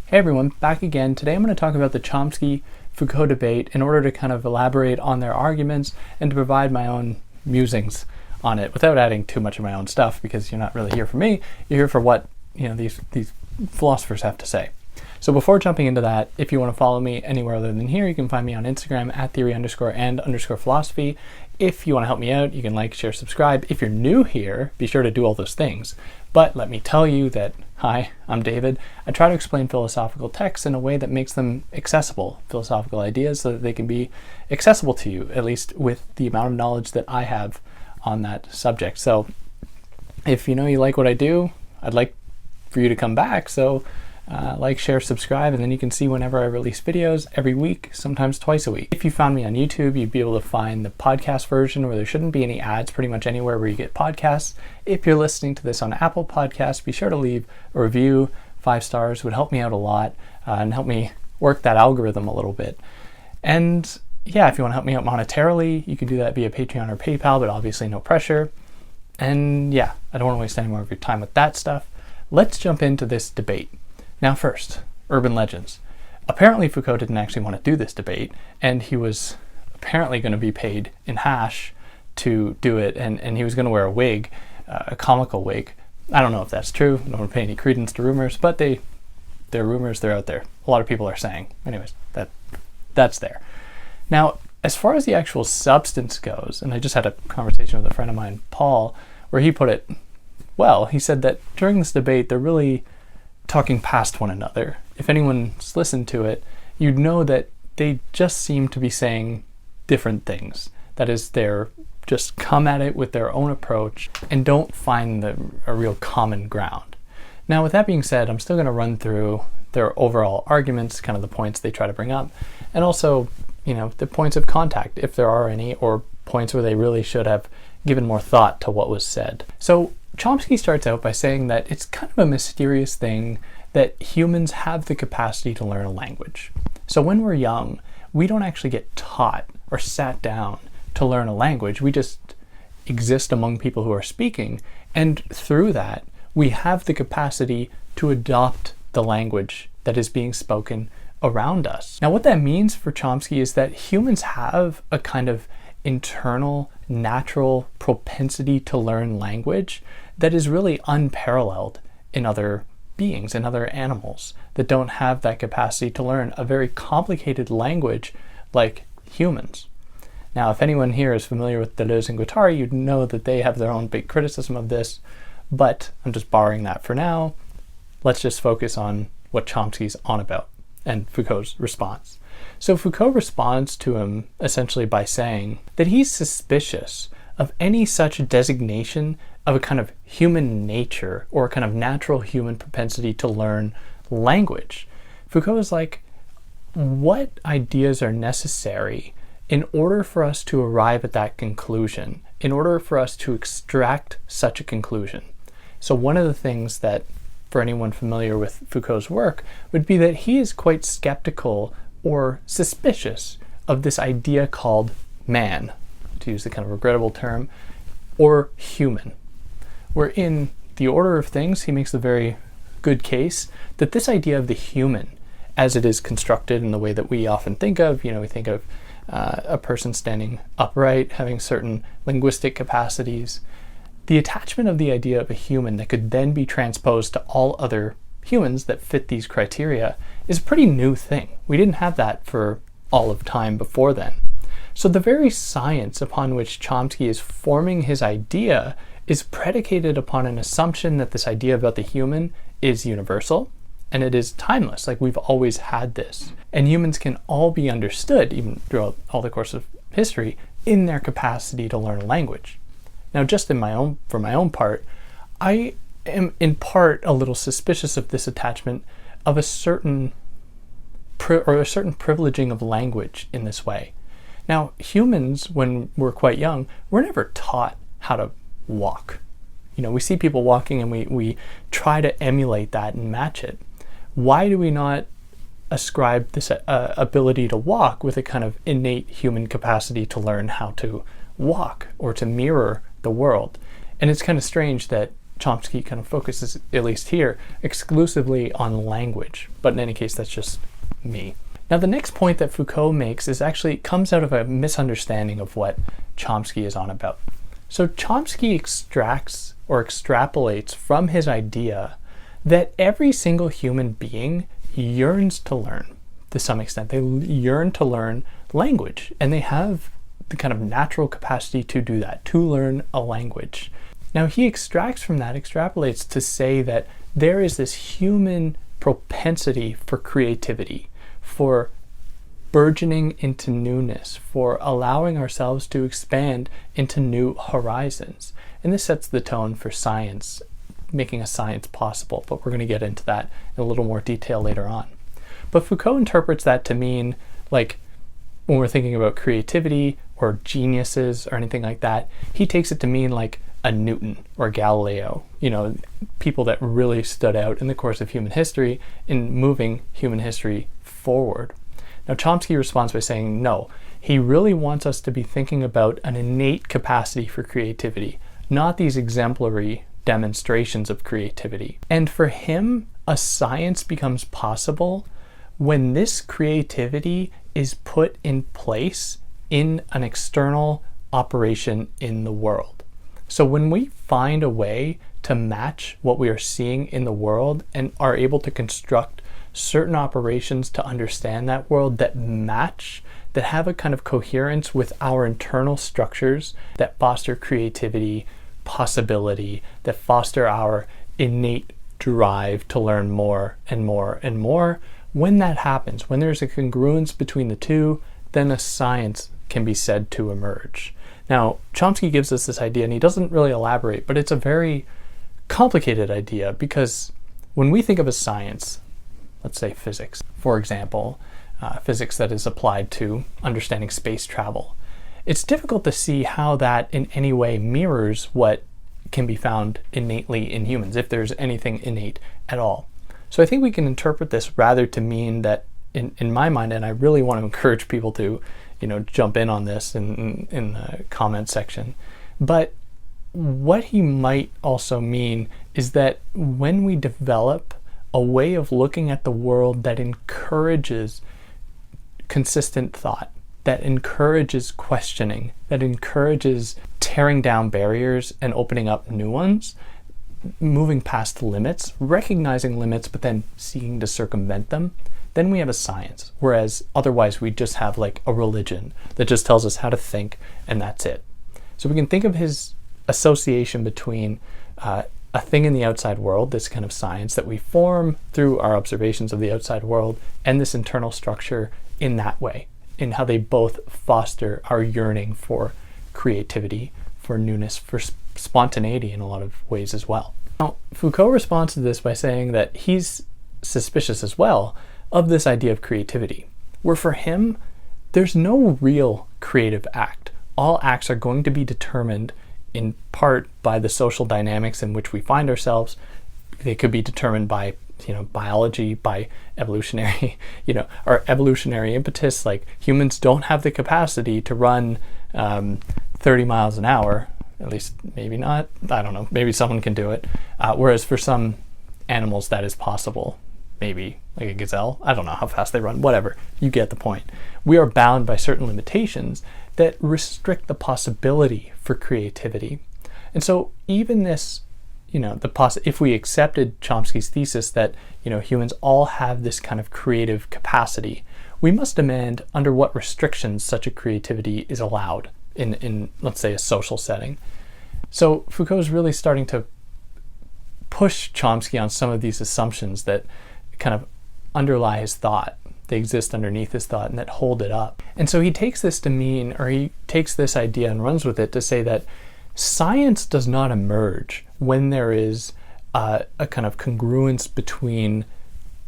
Hey everyone, back again. Today I'm going to talk about the Chomsky-Foucault debate in order to kind of elaborate on their arguments and to provide my own musings on it without adding too much of my own stuff, because you're not really here for me, you're here for what these philosophers have to say. So before jumping into that, if you want to follow me anywhere other than here, you can find me on Instagram at theory_and_philosophy. If you want to help me out, you can like, share, subscribe. If you're new here, be sure to do all those things. But let me tell you that, hi, I'm David. I try to explain philosophical texts in a way that makes them accessible, philosophical ideas, so that they can be accessible to you, at least with the amount of knowledge that I have on that subject. So if you like what I do, I'd like for you to come back. So like, share, subscribe, and then you can see whenever I release videos every week, sometimes twice a week. If you found me on YouTube, you'd be able to find the podcast version where there shouldn't be any ads pretty much anywhere where you get podcasts. If you're listening to this on Apple Podcasts, be sure to leave a review. 5 stars would help me out a lot and help me work that algorithm a little bit. And yeah, if you want to help me out monetarily, you can do that via Patreon or PayPal, but obviously no pressure. And yeah, I don't want to waste any more of your time with that stuff. Let's jump into this debate. Now first, urban legends. Apparently Foucault didn't actually want to do this debate, and he was apparently going to be paid in hash to do it, and he was going to wear a wig, a comical wig. I don't know if that's true. I don't want to pay any credence to rumors, but they're rumors, they're out there. A lot of people are saying. Anyways, that's there. Now, as far as the actual substance goes, and I just had a conversation with a friend of mine, Paul, where he put it well. He said that during this debate, they're really talking past one another. If anyone's listened to it, you'd know that they just seem to be saying different things. That is, they're just come at it with their own approach and don't find a real common ground. Now, with that being said, I'm still going to run through their overall arguments, kind of the points they try to bring up, and also, the points of contact, if there are any, or points where they really should have given more thought to what was said. So Chomsky starts out by saying that it's kind of a mysterious thing that humans have the capacity to learn a language. So when we're young, we don't actually get taught or sat down to learn a language. We just exist among people who are speaking, and through that, we have the capacity to adopt the language that is being spoken around us. Now, what that means for Chomsky is that humans have a kind of internal, natural propensity to learn language that is really unparalleled in other beings, in other animals that don't have that capacity to learn a very complicated language like humans. Now, if anyone here is familiar with Deleuze and Guattari, you'd know that they have their own big criticism of this, but I'm just borrowing that for now. Let's just focus on what Chomsky's on about and Foucault's response. So Foucault responds to him essentially by saying that he's suspicious of any such designation of a kind of human nature or a kind of natural human propensity to learn language. Foucault is like, what ideas are necessary in order for us to arrive at that conclusion, in order for us to extract such a conclusion? So one of the things that, for anyone familiar with Foucault's work, would be that he is quite skeptical or suspicious of this idea called man, to use the kind of regrettable term, or human. Where in the order of things, he makes a very good case that this idea of the human, as it is constructed in the way that we often think of, we think of a person standing upright, having certain linguistic capacities. The attachment of the idea of a human that could then be transposed to all other humans that fit these criteria is a pretty new thing. We didn't have that for all of time before then. So the very science upon which Chomsky is forming his idea is predicated upon an assumption that this idea about the human is universal and it is timeless, like we've always had this. And humans can all be understood, even throughout all the course of history, in their capacity to learn a language. Now, just for my own part, I am in part a little suspicious of this attachment of a certain privileging of language in this way. Now, humans, when we're quite young, we're never taught how to walk. We see people walking and we try to emulate that and match it. Why do we not ascribe this ability to walk with a kind of innate human capacity to learn how to walk or to mirror the world? And it's kind of strange that Chomsky kind of focuses, at least here, exclusively on language. But in any case, that's just me. Now, the next point that Foucault makes comes out of a misunderstanding of what Chomsky is on about. So Chomsky extracts or extrapolates from his idea that every single human being yearns to learn to some extent. They yearn to learn language, and they have the kind of natural capacity to do that, to learn a language. Now, he extrapolates to say that there is this human propensity for creativity, for burgeoning into newness, for allowing ourselves to expand into new horizons. And this sets the tone for science, making a science possible, but we're going to get into that in a little more detail later on. But Foucault interprets that to mean, like, when we're thinking about creativity or geniuses or anything like that, he takes it to mean like a Newton or Galileo, people that really stood out in the course of human history in moving human history forward. Now, Chomsky responds by saying, no, he really wants us to be thinking about an innate capacity for creativity, not these exemplary demonstrations of creativity. And for him, a science becomes possible when this creativity is put in place in an external operation in the world. So when we find a way to match what we are seeing in the world and are able to construct certain operations to understand that world that match, that have a kind of coherence with our internal structures that foster creativity, possibility, that foster our innate drive to learn more and more and more, when that happens, when there's a congruence between the two, then a science can be said to emerge. Now, Chomsky gives us this idea, and he doesn't really elaborate, but it's a very complicated idea, because when we think of a science, let's say physics, for example, physics that is applied to understanding space travel, it's difficult to see how that in any way mirrors what can be found innately in humans, if there's anything innate at all. So I think we can interpret this rather to mean that, in my mind, and I really want to encourage people to, jump in on this in the comment section, but what he might also mean is that when we develop a way of looking at the world that encourages consistent thought, that encourages questioning, that encourages tearing down barriers and opening up new ones, moving past limits, recognizing limits, but then seeking to circumvent them, then we have a science. Whereas otherwise we just have like a religion that just tells us how to think, and that's it. So we can think of his association between a thing in the outside world, this kind of science that we form through our observations of the outside world, and this internal structure in that way, in how they both foster our yearning for creativity, for newness, for spontaneity in a lot of ways as well. Now, Foucault responds to this by saying that he's suspicious as well of this idea of creativity, where for him, there's no real creative act. All acts are going to be determined in part by the social dynamics in which we find ourselves. They could be determined by biology, by evolutionary, our evolutionary impetus. Like, humans don't have the capacity to run 30 miles an hour, at least maybe not, I don't know, maybe someone can do it. Whereas for some animals that is possible, maybe like a gazelle, I don't know how fast they run, whatever, you get the point. We are bound by certain limitations that restrict the possibility for creativity. And so even this, if we accepted Chomsky's thesis that, humans all have this kind of creative capacity, we must demand under what restrictions such a creativity is allowed in let's say, a social setting. So Foucault is really starting to push Chomsky on some of these assumptions that kind of underlie his thought. They exist underneath his thought and that hold it up. And so he takes this to mean, or he takes this idea and runs with it to say that science does not emerge when there is a kind of congruence between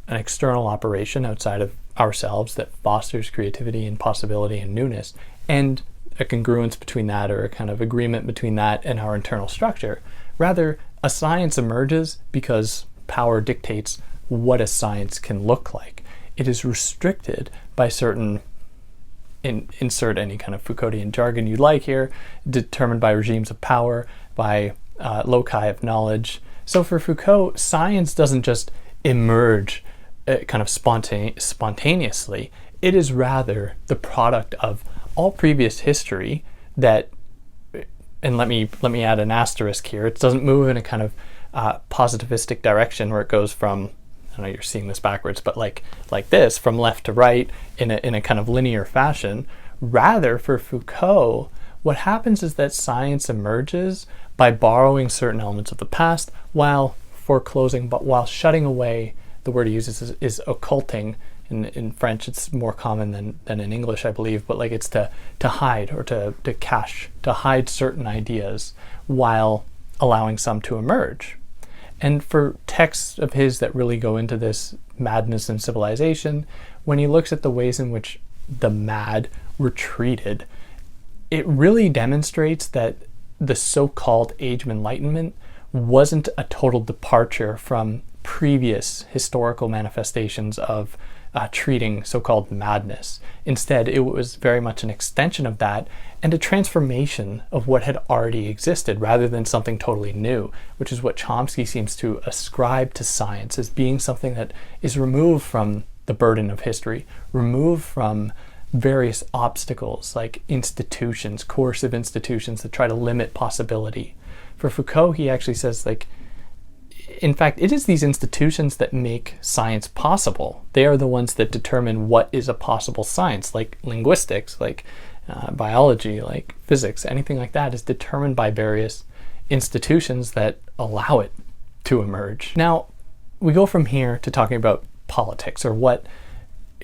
an external operation outside of ourselves that fosters creativity and possibility and newness, and a congruence between that, or a kind of agreement between that and our internal structure. Rather, a science emerges because power dictates what a science can look like. It is restricted by certain, insert any kind of Foucauldian jargon you like here, determined by regimes of power, by loci of knowledge. So for Foucault, science doesn't just emerge kind of spontaneously. It is rather the product of all previous history that, and let me add an asterisk here, it doesn't move in a kind of positivistic direction where it goes from, I know you're seeing this backwards, but like this, from left to right in a kind of linear fashion. Rather, for Foucault, what happens is that science emerges by borrowing certain elements of the past while foreclosing, but while shutting away, the word he uses is occulting. In French, it's more common than in English, I believe, but like it's to hide or to cache, to hide certain ideas while allowing some to emerge. And for texts of his that really go into this madness and civilization, when he looks at the ways in which the mad were treated, it really demonstrates that the so-called Age of Enlightenment wasn't a total departure from previous historical manifestations of treating so-called madness. Instead, it was very much an extension of that and a transformation of what had already existed rather than something totally new, which is what Chomsky seems to ascribe to science as being something that is removed from the burden of history, removed from various obstacles like institutions, coercive institutions that try to limit possibility. For Foucault, he actually says, like, in fact, it is these institutions that make science possible. They are the ones that determine what is a possible science, like linguistics, like biology, like physics, anything like that is determined by various institutions that allow it to emerge. Now, we go from here to talking about politics, or what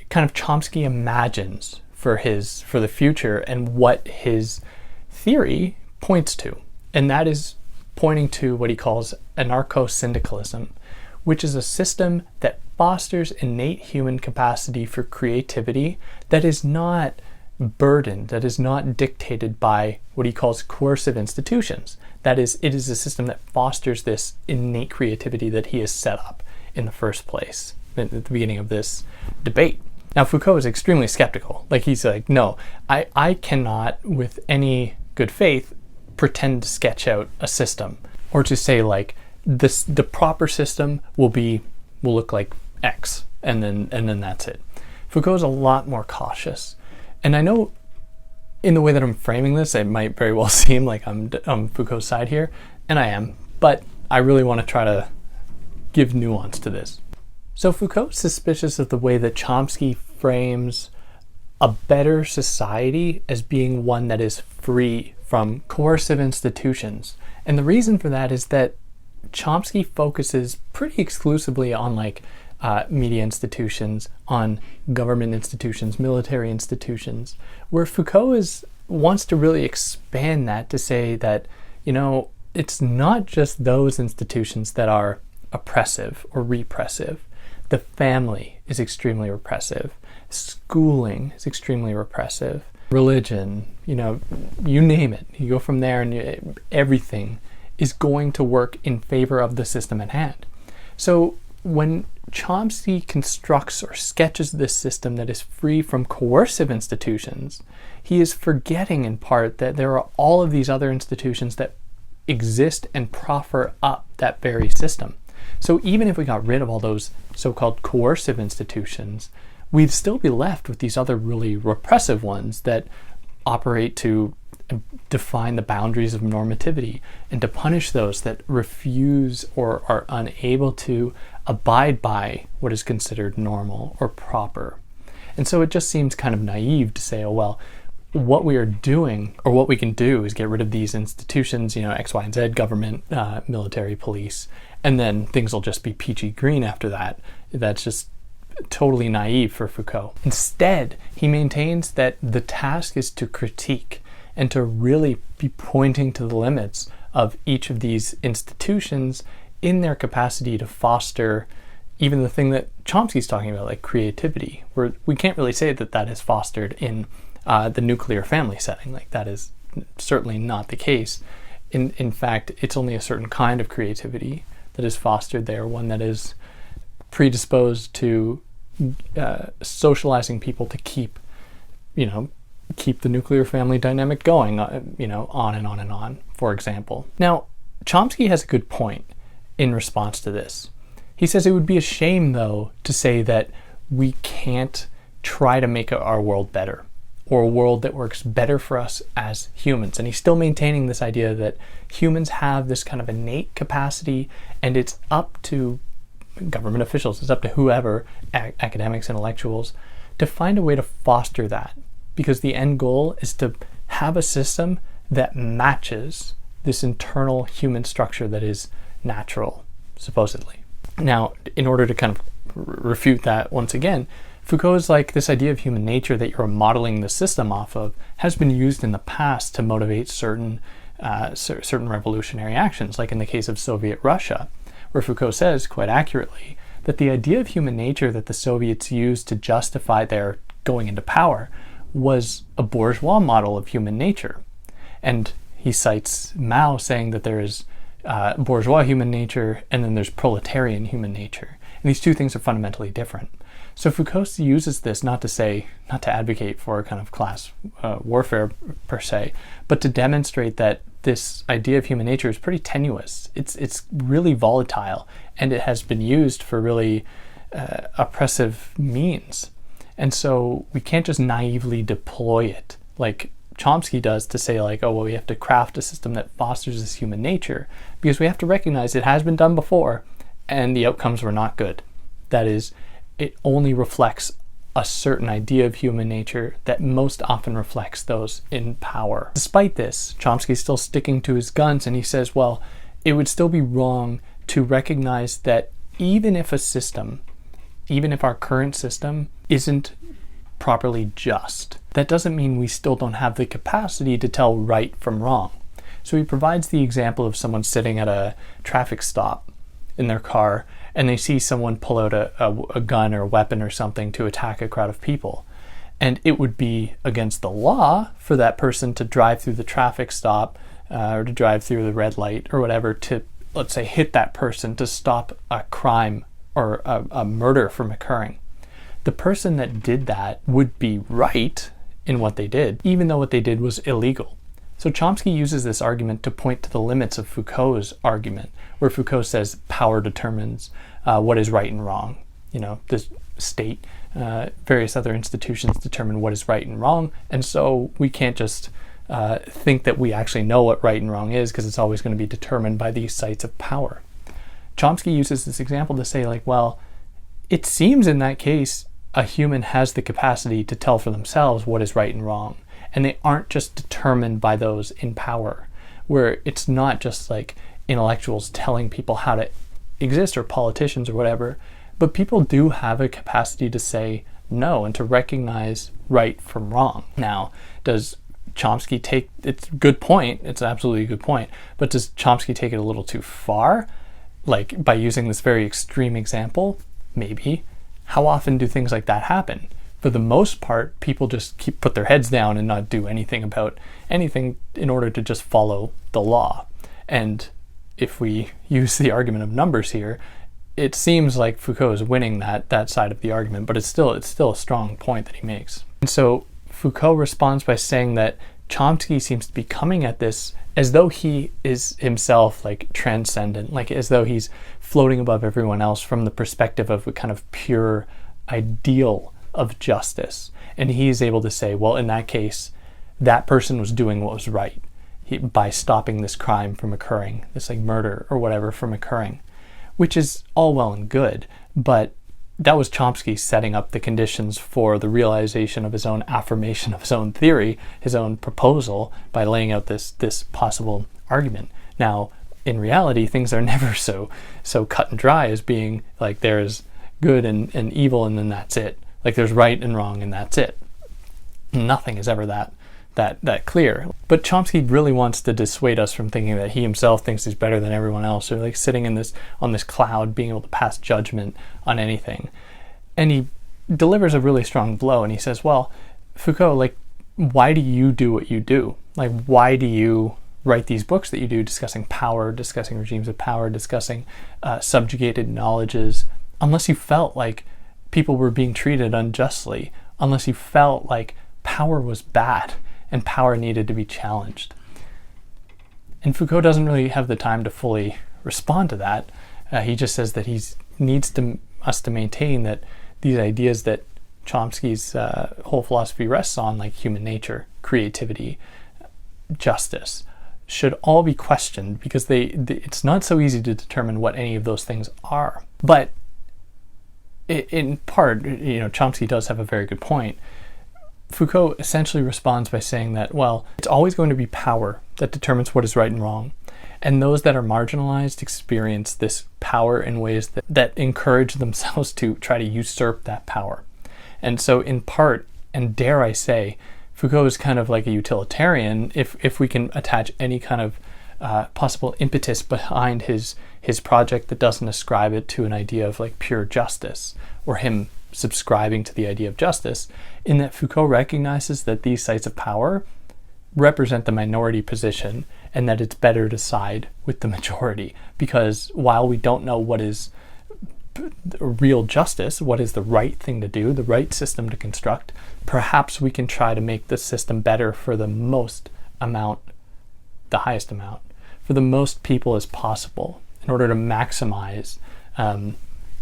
kind of Chomsky imagines for the future and what his theory points to. And that is pointing to what he calls anarcho-syndicalism, which is a system that fosters innate human capacity for creativity that is not burdened, that is not dictated by what he calls coercive institutions. That is, it is a system that fosters this innate creativity that he has set up in the first place at the beginning of this debate. Now, Foucault is extremely skeptical. Like, he's like, no, I cannot, with any good faith, pretend to sketch out a system, or to say like the proper system will look like X, and then that's it. Foucault's a lot more cautious, and I know in the way that I'm framing this, it might very well seem like I'm on Foucault's side here, and I am, but I really want to try to give nuance to this. So Foucault's suspicious of the way that Chomsky frames a better society as being one that is free from coercive institutions. And the reason for that is that Chomsky focuses pretty exclusively on media institutions, on government institutions, military institutions, where Foucault wants to really expand that to say that, it's not just those institutions that are oppressive or repressive. The family is extremely repressive. Schooling is extremely repressive. Religion, you name it. You go from there and everything is going to work in favor of the system at hand. So when Chomsky constructs or sketches this system that is free from coercive institutions, he is forgetting in part that there are all of these other institutions that exist and proffer up that very system. So even if we got rid of all those so-called coercive institutions, we'd still be left with these other really repressive ones that operate to define the boundaries of normativity and to punish those that refuse or are unable to abide by what is considered normal or proper. And so it just seems kind of naive to say, oh, well, what we are doing or what we can do is get rid of these institutions, X, Y, and Z, government, military, police, and then things will just be peachy green after that. That's just totally naive for Foucault. Instead, he maintains that the task is to critique and to really be pointing to the limits of each of these institutions in their capacity to foster even the thing that Chomsky's talking about, like creativity, where we can't really say that is fostered in the nuclear family setting. Like, that is certainly not the case. In fact, it's only a certain kind of creativity that is fostered there, one that is predisposed to socializing people to keep the nuclear family dynamic going, on and on and on, for example. Now, Chomsky has a good point in response to this. He says it would be a shame, though, to say that we can't try to make our world better, or a world that works better for us as humans. And he's still maintaining this idea that humans have this kind of innate capacity, and it's up to government officials, it's up to whoever, academics, intellectuals, to find a way to foster that. Because the end goal is to have a system that matches this internal human structure that is natural, supposedly. Now, in order to kind of refute that once again, Foucault's like, this idea of human nature that you're modeling the system off of has been used in the past to motivate certain revolutionary actions, like in the case of Soviet Russia, where Foucault says, quite accurately, that the idea of human nature that the Soviets used to justify their going into power was a bourgeois model of human nature. And he cites Mao saying that there is bourgeois human nature and then there's proletarian human nature. And these two things are fundamentally different. So Foucault uses this not to advocate for kind of class warfare per se, but to demonstrate that this idea of human nature is pretty tenuous. It's really volatile, and it has been used for really oppressive means. And so we can't just naively deploy it like Chomsky does to say like, oh, well, we have to craft a system that fosters this human nature, because we have to recognize it has been done before and the outcomes were not good. That is, it only reflects a certain idea of human nature that most often reflects those in power. Despite this, Chomsky's still sticking to his guns, and he says, well, it would still be wrong to recognize that even if our current system isn't properly just, that doesn't mean we still don't have the capacity to tell right from wrong. So he provides the example of someone sitting at a traffic stop in their car, and they see someone pull out a gun or a weapon or something to attack a crowd of people. And it would be against the law for that person to drive through the traffic stop or to drive through the red light or whatever to, let's say, hit that person to stop a crime or a murder from occurring. The person that did that would be right in what they did, even though what they did was illegal. So Chomsky uses this argument to point to the limits of Foucault's argument, where Foucault says power determines what is right and wrong. You know, the state, various other institutions determine what is right and wrong, and so we can't just think that we actually know what right and wrong is, because it's always going to be determined by these sites of power. Chomsky uses this example to say, like, well, it seems in that case a human has the capacity to tell for themselves what is right and wrong, and they aren't just determined by those in power, where it's not just like intellectuals telling people how to exist or politicians or whatever, but people do have a capacity to say no and to recognize right from wrong. Now, does Chomsky take, it's a good point, it's absolutely a good point, but does Chomsky take it a little too far? Like by using this very extreme example? Maybe. How often do things like that happen? For the most part, people just put their heads down and not do anything about anything in order to just follow the law. And if we use the argument of numbers here, it seems like Foucault is winning that side of the argument, but it's still a strong point that he makes. And so Foucault responds by saying that Chomsky seems to be coming at this as though he is himself like transcendent, like as though he's floating above everyone else from the perspective of a kind of pure ideal of justice. And he's able to say, well, in that case, that person was doing what was right by stopping this crime from occurring, this like murder or whatever from occurring, which is all well and good, but that was Chomsky setting up the conditions for the realization of his own affirmation of his own theory, his own proposal, by laying out this possible argument. Now, in reality, things are never so cut and dry as being like there's good and evil and then that's it. Like there's right and wrong and that's it. Nothing is ever that clear. But Chomsky really wants to dissuade us from thinking that he himself thinks he's better than everyone else, or like sitting on this cloud being able to pass judgment on anything. And he delivers a really strong blow, and he says, well, Foucault, like, why do you do what you do? Like, why do you write these books that you do, discussing power, discussing regimes of power, discussing subjugated knowledges, unless you felt like people were being treated unjustly, unless you felt like power was bad and power needed to be challenged? And Foucault doesn't really have the time to fully respond to that. He just says that he needs us to maintain that these ideas that Chomsky's whole philosophy rests on, like human nature, creativity, justice, should all be questioned, because it's not so easy to determine what any of those things are. But in part, Chomsky does have a very good point. Foucault essentially responds by saying that, well, it's always going to be power that determines what is right and wrong. And those that are marginalized experience this power in ways that encourage themselves to try to usurp that power. And so in part, and dare I say, Foucault is kind of like a utilitarian if we can attach any kind of possible impetus behind his project that doesn't ascribe it to an idea of like pure justice, or him subscribing to the idea of justice, in that Foucault recognizes that these sites of power represent the minority position, and that it's better to side with the majority, because while we don't know what is real justice, what is the right thing to do, the right system to construct, perhaps we can try to make the system better for the highest amount, for the most people as possible, in order to maximize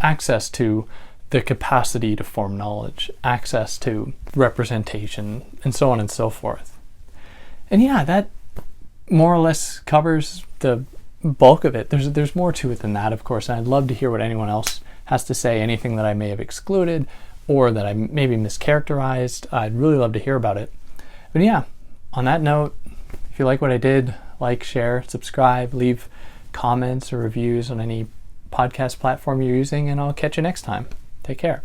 access to the capacity to form knowledge, access to representation, and so on and so forth. And yeah, that more or less covers the bulk of it. There's more to it than that, of course, and I'd love to hear what anyone else has to say, anything that I may have excluded or that I maybe mischaracterized. I'd really love to hear about it. But yeah, on that note, if you like what I did, like, share, subscribe, leave comments or reviews on any podcast platform you're using, and I'll catch you next time. Take care.